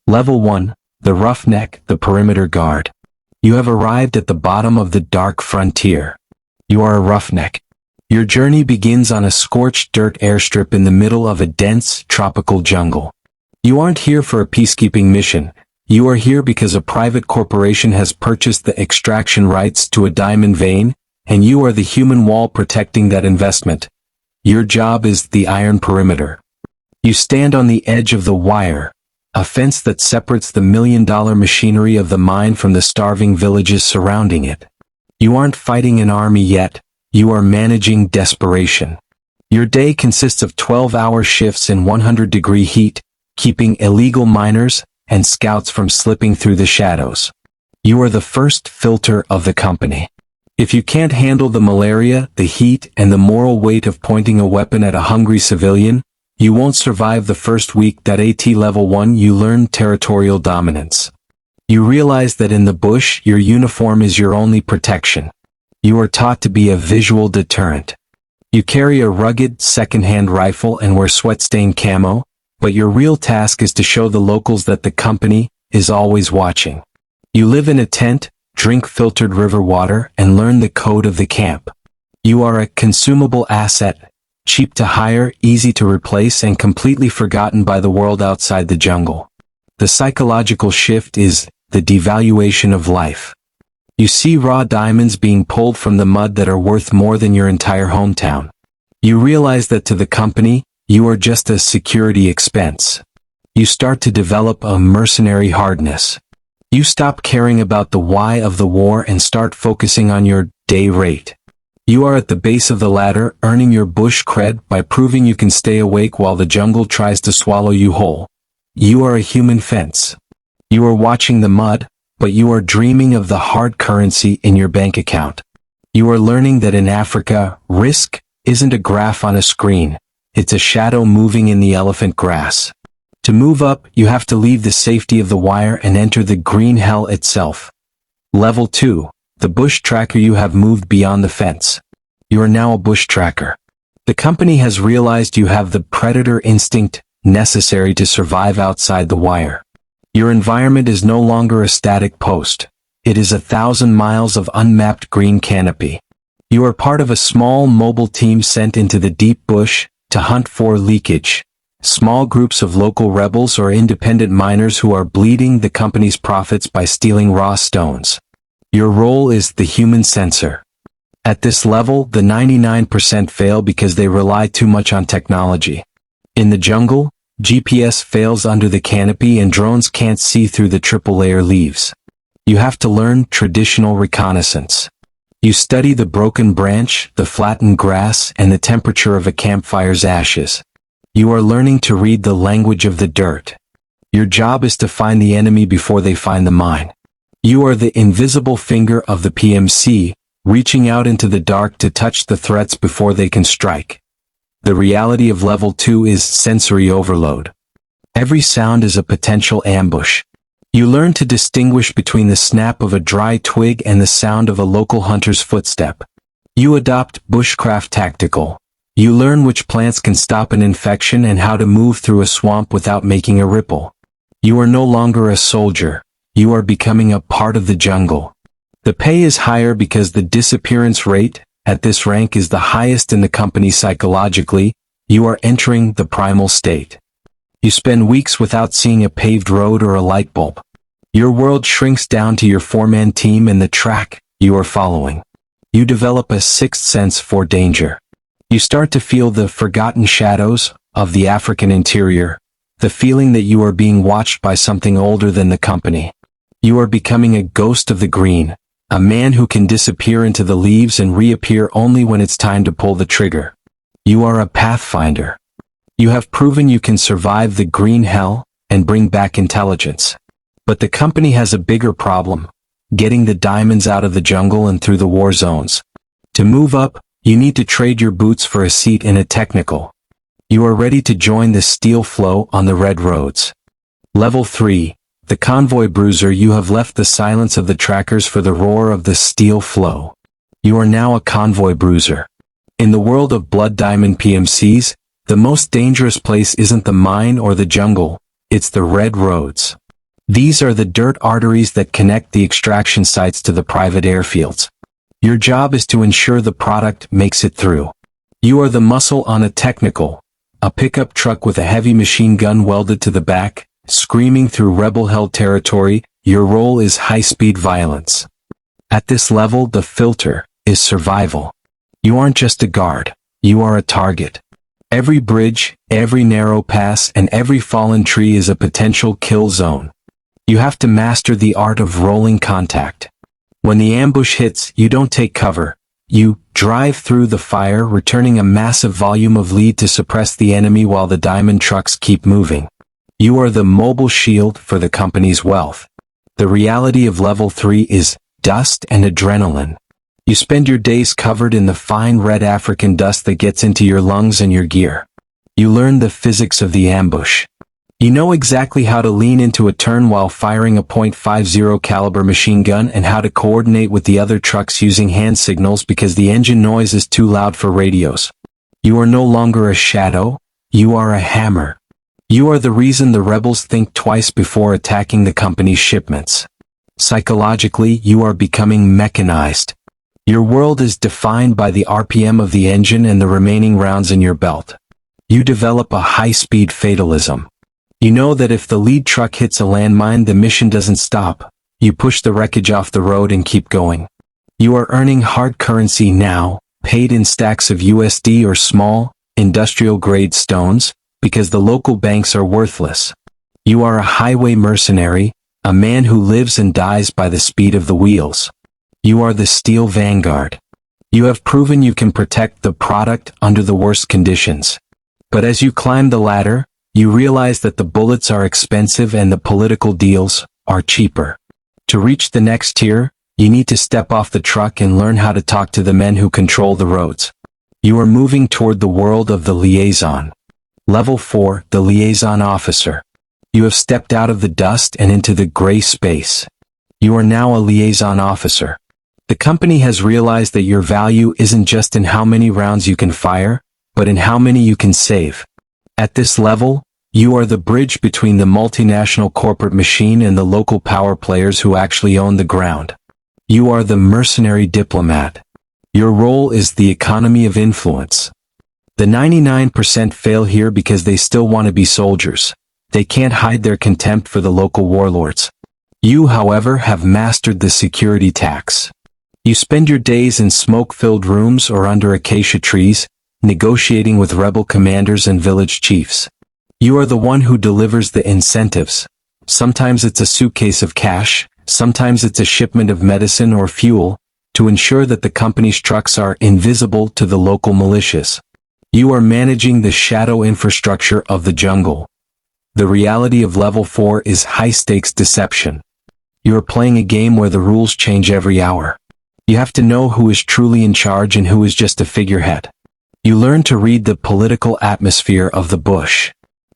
Level 1, the Roughneck, the Perimeter Guard. You have arrived at the bottom of the dark frontier. You are a roughneck. Your journey begins on a scorched dirt airstrip in the middle of a dense, tropical jungle. You aren't here for a peacekeeping mission. You are here because a private corporation has purchased the extraction rights to a diamond vein, and you are the human wall protecting that investment. Your job is the iron perimeter. You stand on the edge of the wire, a fence that separates the million-dollar machinery of the mine from the starving villages surrounding it. You aren't fighting an army yet. You are managing desperation. Your day consists of 12-hour shifts in 100-degree heat, keeping illegal miners and scouts from slipping through the shadows. You are the first filter of the company. If you can't handle the malaria, the heat, and the moral weight of pointing a weapon at a hungry civilian, you won't survive the first week that at level 1 you learn territorial dominance. You realize that in the bush your uniform is your only protection. You are taught to be a visual deterrent. You carry a rugged, second-hand rifle and wear sweat-stained camo, but your real task is to show the locals that the company is always watching. You live in a tent, drink filtered river water, and learn the code of the camp. You are a consumable asset, cheap to hire, easy to replace, and completely forgotten by the world outside the jungle. The psychological shift is the devaluation of life. You see raw diamonds being pulled from the mud that are worth more than your entire hometown. You realize that to the company, you are just a security expense. You start to develop a mercenary hardness. You stop caring about the why of the war and start focusing on your day rate. You are at the base of the ladder, earning your bush cred by proving you can stay awake while the jungle tries to swallow you whole. You are a human fence. You are watching the mud, but you are dreaming of the hard currency in your bank account. You are learning that in Africa, risk isn't a graph on a screen. It's a shadow moving in the elephant grass. To move up, you have to leave the safety of the wire and enter the green hell itself. Level 2, the bush tracker. You have moved beyond the fence. You are now a bush tracker. The company has realized you have the predator instinct necessary to survive outside the wire. Your environment is no longer a static post. It is 1,000 miles of unmapped green canopy. You are part of a small mobile team sent into the deep bush to hunt for leakage. Small groups of local rebels or independent miners who are bleeding the company's profits by stealing raw stones. Your role is the human sensor. At this level, the 99% fail because they rely too much on technology. In the jungle, GPS fails under the canopy and drones can't see through the triple-layer leaves. You have to learn traditional reconnaissance. You study the broken branch, the flattened grass, and the temperature of a campfire's ashes. You are learning to read the language of the dirt. Your job is to find the enemy before they find the mine. You are the invisible finger of the PMC, reaching out into the dark to touch the threats before they can strike. The reality of level 2 is sensory overload. Every sound is a potential ambush. You learn to distinguish between the snap of a dry twig and the sound of a local hunter's footstep. You adopt bushcraft tactical. You learn which plants can stop an infection and how to move through a swamp without making a ripple. You are no longer a soldier. You are becoming a part of the jungle. The pay is higher because the disappearance rate at this rank is the highest in the company. Psychologically, you are entering the primal state. You spend weeks without seeing a paved road or a light bulb. Your world shrinks down to your four-man team and the track you are following. You develop a sixth sense for danger. You start to feel the forgotten shadows of the African interior, the feeling that you are being watched by something older than the company. You are becoming a ghost of the green, a man who can disappear into the leaves and reappear only when it's time to pull the trigger. You are a pathfinder. You have proven you can survive the green hell and bring back intelligence. But the company has a bigger problem, getting the diamonds out of the jungle and through the war zones. To move up, you need to trade your boots for a seat in a technical. You are ready to join the steel flow on the red roads. Level 3. The convoy bruiser. You have left the silence of the trackers for the roar of the steel flow. You are now a convoy bruiser. In the world of Blood Diamond PMCs, the most dangerous place isn't the mine or the jungle, it's the red roads. These are the dirt arteries that connect the extraction sites to the private airfields. Your job is to ensure the product makes it through. You are the muscle on a technical, a pickup truck with a heavy machine gun welded to the back, screaming through rebel-held territory. Your role is high-speed violence. At this level, the filter is survival. You aren't just a guard, you are a target. Every bridge, every narrow pass, and every fallen tree is a potential kill zone. You have to master the art of rolling contact. When the ambush hits, you don't take cover. You drive through the fire, returning a massive volume of lead to suppress the enemy while the diamond trucks keep moving. You are the mobile shield for the company's wealth. The reality of level 3 is dust and adrenaline. You spend your days covered in the fine red African dust that gets into your lungs and your gear. You learn the physics of the ambush. You know exactly how to lean into a turn while firing a .50 caliber machine gun and how to coordinate with the other trucks using hand signals because the engine noise is too loud for radios. You are no longer a shadow, you are a hammer. You are the reason the rebels think twice before attacking the company's shipments. Psychologically, you are becoming mechanized. Your world is defined by the RPM of the engine and the remaining rounds in your belt. You develop a high-speed fatalism. You know that if the lead truck hits a landmine, the mission doesn't stop. You push the wreckage off the road and keep going. You are earning hard currency now, paid in stacks of USD or small, industrial-grade stones, because the local banks are worthless. You are a highway mercenary, a man who lives and dies by the speed of the wheels. You are the steel vanguard. You have proven you can protect the product under the worst conditions. But as you climb the ladder, you realize that the bullets are expensive and the political deals are cheaper. To reach the next tier, you need to step off the truck and learn how to talk to the men who control the roads. You are moving toward the world of the liaison. Level 4, the liaison officer. You have stepped out of the dust and into the gray space. You are now a liaison officer. The company has realized that your value isn't just in how many rounds you can fire, but in how many you can save. At this level, you are the bridge between the multinational corporate machine and the local power players who actually own the ground. You are the mercenary diplomat. Your role is the economy of influence. The 99% fail here because they still want to be soldiers. They can't hide their contempt for the local warlords. You, however, have mastered the security tax. You spend your days in smoke-filled rooms or under acacia trees, negotiating with rebel commanders and village chiefs. You are the one who delivers the incentives. Sometimes it's a suitcase of cash, sometimes it's a shipment of medicine or fuel, to ensure that the company's trucks are invisible to the local militias. You are managing the shadow infrastructure of the jungle. The reality of level 4 is high-stakes deception. You are playing a game where the rules change every hour. You have to know who is truly in charge and who is just a figurehead. You learn to read the political atmosphere of the bush.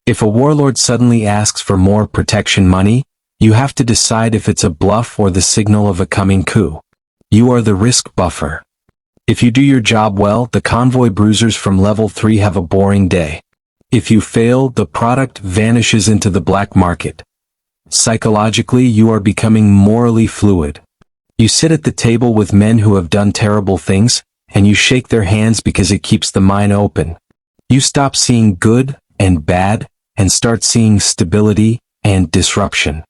If a warlord suddenly asks for more protection money, you have to decide if it's a bluff or the signal of a coming coup. You are the risk buffer. If you do your job well, the convoy bruisers from level 3 have a boring day. If you fail, the product vanishes into the black market. Psychologically, you are becoming morally fluid. You sit at the table with men who have done terrible things, and you shake their hands because it keeps the mind open. You stop seeing good and bad, and start seeing stability and disruption.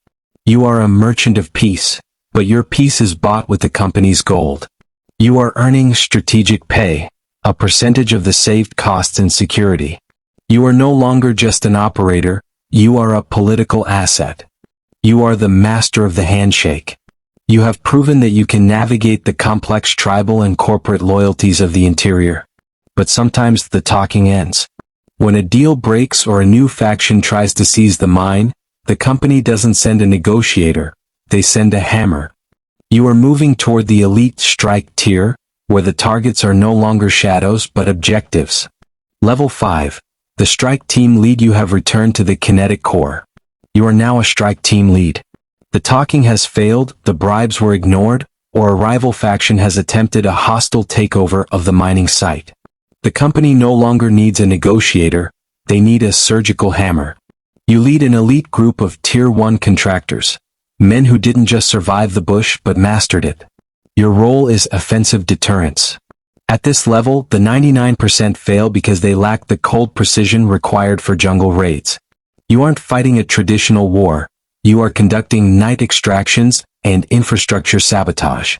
You are a merchant of peace, but your peace is bought with the company's gold. You are earning strategic pay, a percentage of the saved costs and security. You are no longer just an operator, you are a political asset. You are the master of the handshake. You have proven that you can navigate the complex tribal and corporate loyalties of the interior. But sometimes the talking ends. When a deal breaks or a new faction tries to seize the mine, the company doesn't send a negotiator, they send a hammer. You are moving toward the elite strike tier, where the targets are no longer shadows but objectives. Level 5. The strike team lead. You have returned to the kinetic core. You are now a strike team lead. The talking has failed, the bribes were ignored, or a rival faction has attempted a hostile takeover of the mining site. The company no longer needs a negotiator, they need a surgical hammer. You lead an elite group of Tier 1 contractors, men who didn't just survive the bush but mastered it. Your role is offensive deterrence. At this level, the 99% fail because they lack the cold precision required for jungle raids. You aren't fighting a traditional war, you are conducting night extractions and infrastructure sabotage.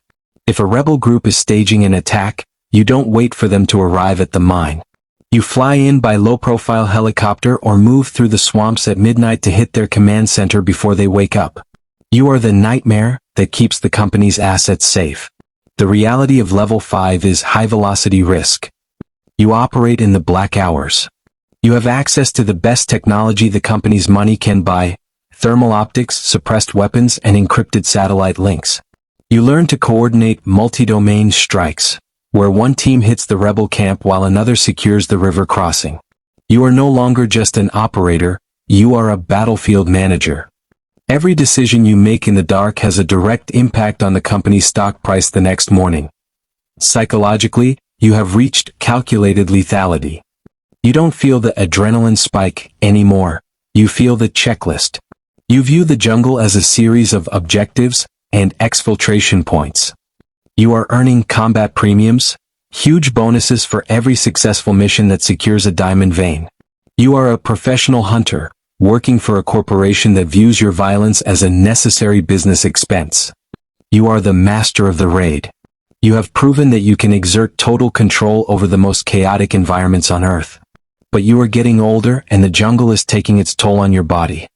If a rebel group is staging an attack, you don't wait for them to arrive at the mine. You fly in by low-profile helicopter or move through the swamps at midnight to hit their command center before they wake up. You are the nightmare that keeps the company's assets safe. The reality of level 5 is high-velocity risk. You operate in the black hours. You have access to the best technology the company's money can buy: thermal optics, suppressed weapons, and encrypted satellite links. You learn to coordinate multi-domain strikes, where one team hits the rebel camp while another secures the river crossing. You are no longer just an operator, you are a battlefield manager. Every decision you make in the dark has a direct impact on the company's stock price the next morning. Psychologically, you have reached calculated lethality. You don't feel the adrenaline spike anymore, you feel the checklist. You view the jungle as a series of objectives and exfiltration points. You are earning combat premiums, huge bonuses for every successful mission that secures a diamond vein. You are a professional hunter, working for a corporation that views your violence as a necessary business expense. You are the master of the raid. You have proven that you can exert total control over the most chaotic environments on Earth. But you are getting older and the jungle is taking its toll on your body.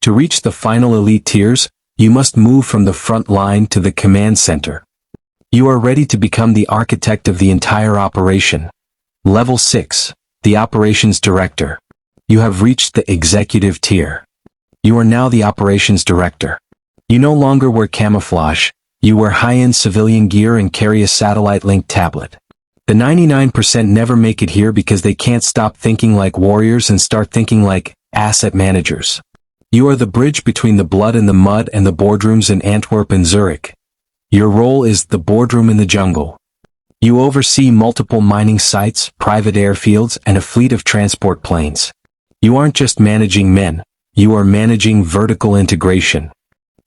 To reach the final elite tiers, you must move from the front line to the command center. You are ready to become the architect of the entire operation. Level 6, the Operations Director. You have reached the executive tier. You are now the Operations Director. You no longer wear camouflage, you wear high-end civilian gear and carry a satellite-linked tablet. The 99% never make it here because they can't stop thinking like warriors and start thinking like asset managers. You are the bridge between the blood and the mud and the boardrooms in Antwerp and Zurich. Your role is the boardroom in the jungle. You oversee multiple mining sites, private airfields, and a fleet of transport planes. You aren't just managing men, you are managing vertical integration.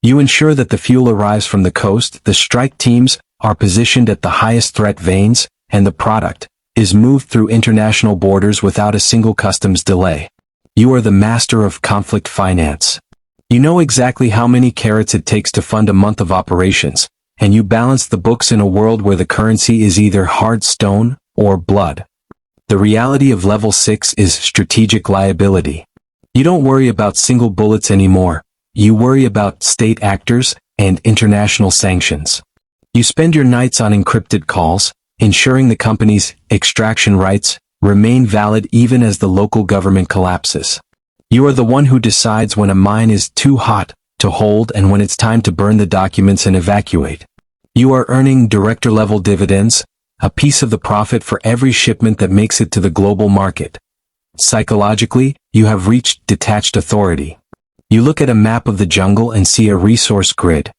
You ensure that the fuel arrives from the coast, the strike teams are positioned at the highest threat veins, and the product is moved through international borders without a single customs delay. You are the master of conflict finance. You know exactly how many carats it takes to fund a month of operations, and you balance the books in a world where the currency is either hard stone or blood. The reality of level 6 is strategic liability. You don't worry about single bullets anymore, you worry about state actors and international sanctions. You spend your nights on encrypted calls, ensuring the company's extraction rights remain valid even as the local government collapses. You are the one who decides when a mine is too hot to hold and when it's time to burn the documents and evacuate. You are earning director-level dividends, a piece of the profit for every shipment that makes it to the global market. Psychologically, you have reached detached authority. You look at a map of the jungle and see a resource grid.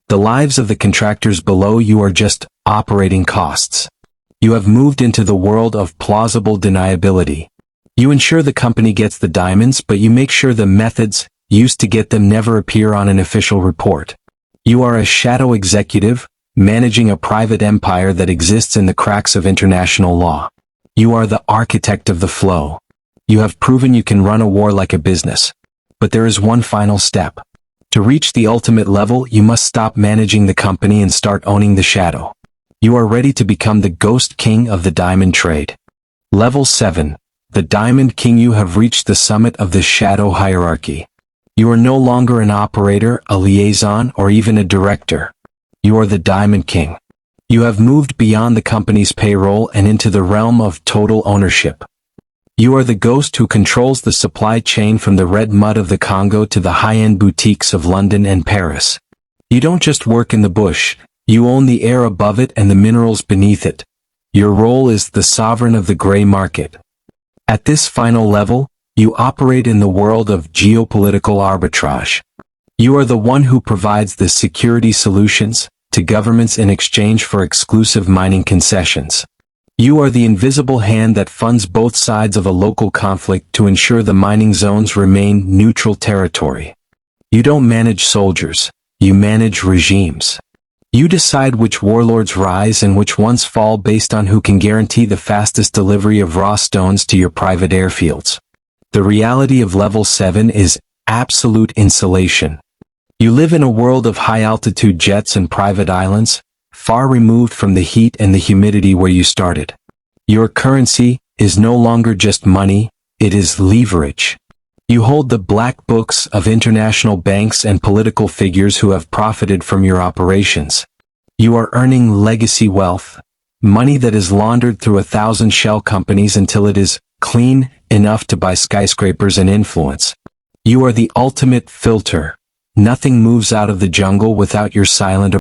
The lives of the contractors below you are just operating costs. You have moved into the world of plausible deniability. You ensure the company gets the diamonds, but you make sure the methods used to get them never appear on an official report. You are a shadow executive, managing a private empire that exists in the cracks of international law. You are the architect of the flow. You have proven you can run a war like a business. But there is one final step. To reach the ultimate level, you must stop managing the company and start owning the shadow. You are ready to become the Ghost King of the diamond trade. Level 7. The Diamond King. You have reached the summit of the shadow hierarchy. You are no longer an operator, a liaison, or even a director. You are the Diamond King. You have moved beyond the company's payroll and into the realm of total ownership. You are the ghost who controls the supply chain from the red mud of the Congo to the high-end boutiques of London and Paris. You don't just work in the bush, you own the air above it and the minerals beneath it. Your role is the sovereign of the gray market. At this final level, you operate in the world of geopolitical arbitrage. You are the one who provides the security solutions to governments in exchange for exclusive mining concessions. You are the invisible hand that funds both sides of a local conflict to ensure the mining zones remain neutral territory. You don't manage soldiers, you manage regimes. You decide which warlords rise and which ones fall based on who can guarantee the fastest delivery of raw stones to your private airfields. The reality of level 7 is absolute insulation. You live in a world of high-altitude jets and private islands, far removed from the heat and the humidity where you started. Your currency is no longer just money, it is leverage. You hold the black books of international banks and political figures who have profited from your operations. You are earning legacy wealth, money that is laundered through 1,000 shell companies until it is clean enough to buy skyscrapers and influence. You are the ultimate filter. Nothing moves out of the jungle without your silent